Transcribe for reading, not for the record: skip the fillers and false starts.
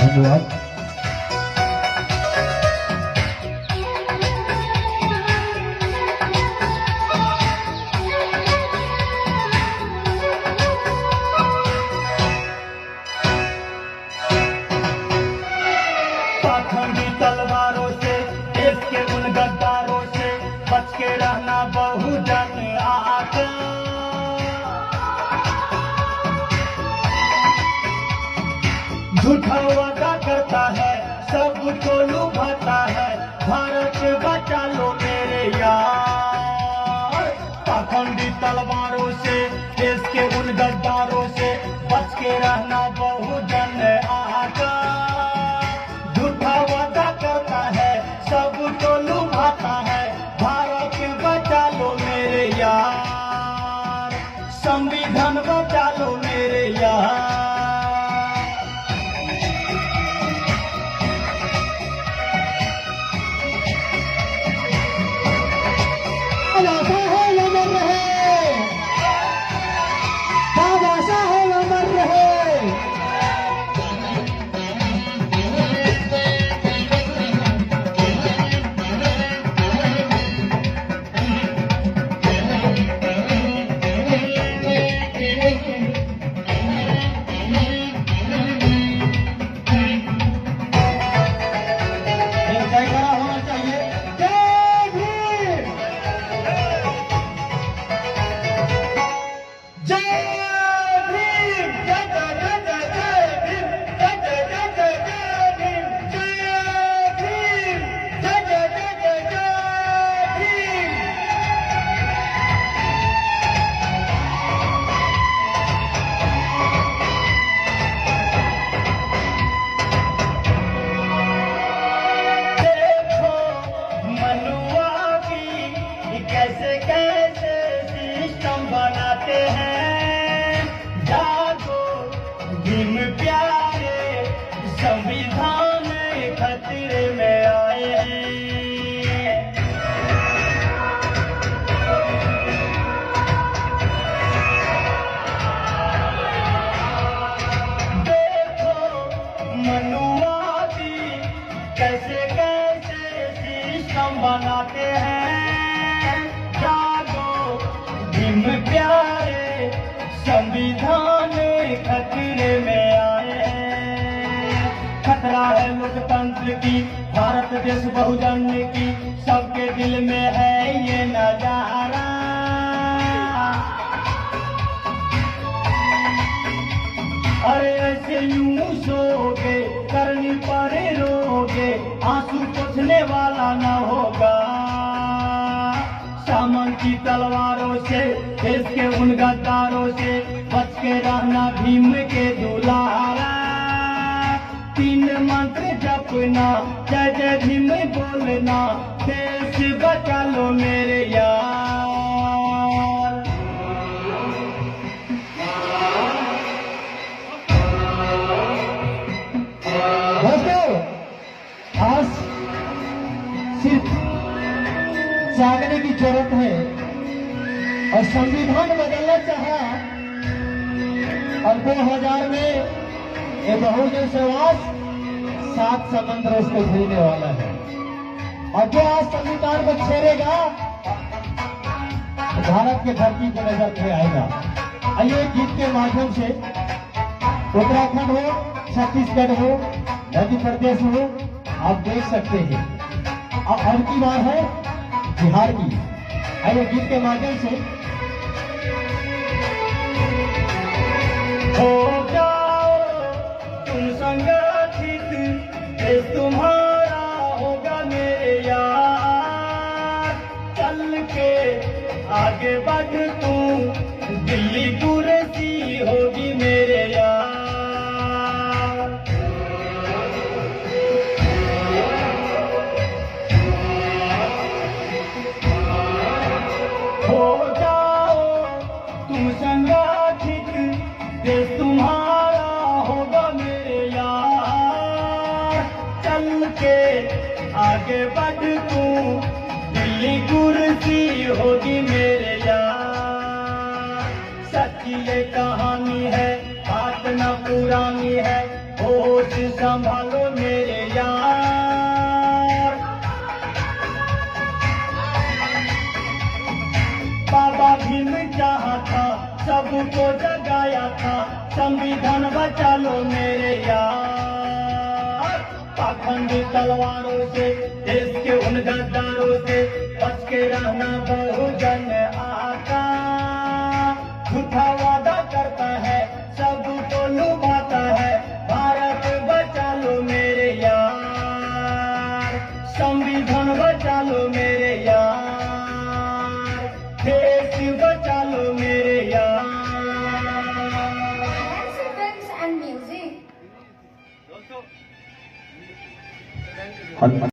धन्यवाद। पाखंडी तलवारों से, देश के उन गद्दारों से बच के रहना बहुजन आका। झूठा वादा करता है, सबको लुभाता है, भारत बचा लो मेरे यार। पाखंडी तलवारों से, देश के उन गद्दारों से बच के रहना बहुजन आका। झूठा वादा करता है, सबको लुभाता है, भारत बचा लो मेरे यार। संविधान बचा लो मेरे यार। आशा है अमर रहे, बाबा साहेब अमर रहे। जयकारा होना चाहिए। जय भीम, जय भीम, जय जय जय जय भीम, जय जय जय जय जय भीम, जय भीम, जय जय जय जय जय भीम। देखो मनुआ की कैसे कैसे सिस्टम बनाते हैं। जागो भीम प्यारे, संविधान खतरे में आए हैं। देखो मनुवादी कैसे कैसे सिस्टम बनाते हैं। जागो भीम प्यारे, संविधान खतरे में आए हैं। खतरा है लोकतंत्र की, भारत देश बहुजन की, सबके दिल में है ये नजारा। अरे ऐसे यूं सोगे, करनी पड़े रोगे, आंसू पोंछने वाला न होगा। सामन की तलवारों से, देश के उन गद्दारों से बच के रहना भीम के दुलारा। तीन मंत्र जपना, जय जय भीम बोलना, देश बचा लो मेरे यार। दोस्तों, आज सिर्फ जागने की जरूरत है और संविधान बदलना चाहा और 2000 में ये बहुजन समाज 7 समंदर उसको झेलने वाला है। और जो आज संविधान को छेड़ेगा तो भारत के धरती को नजर पे आएगा। आइए गीत के माध्यम से उत्तराखंड हो, छत्तीसगढ़ हो, मध्य प्रदेश हो, आप देख सकते हैं। और की बात है बिहार की। आइए गीत के माध्यम से हो जाओ तुम संगठित, देश तुम्हारा होगा मेरे यार। चल के आगे बढ़ तू, दिल्ली कुर्सी होगी मेरे यार। हो जाओ तुम संगठित, देश तुम्हारा होगा मेरे यार। चल के आगे बढ़ तू, दिल्ली कुर्सी होगी मेरे यार। सच्ची ये कहानी है, बात न पुरानी है, होश संभालो मेरे यार। बाबा भीम चाहा था, सबको जगाया था, संविधान बचा लो मेरे यार। पाखंडी तलवारों से, देश के उन गद्दारों से बच के रहना बहुजन आता। झूठा वादा करता है, सबको लुभाता है, भारत बचा लो मेरे यार। संविधान बचा लो मेरे यार, देश बचा लो मेरे यार। Dance events and music.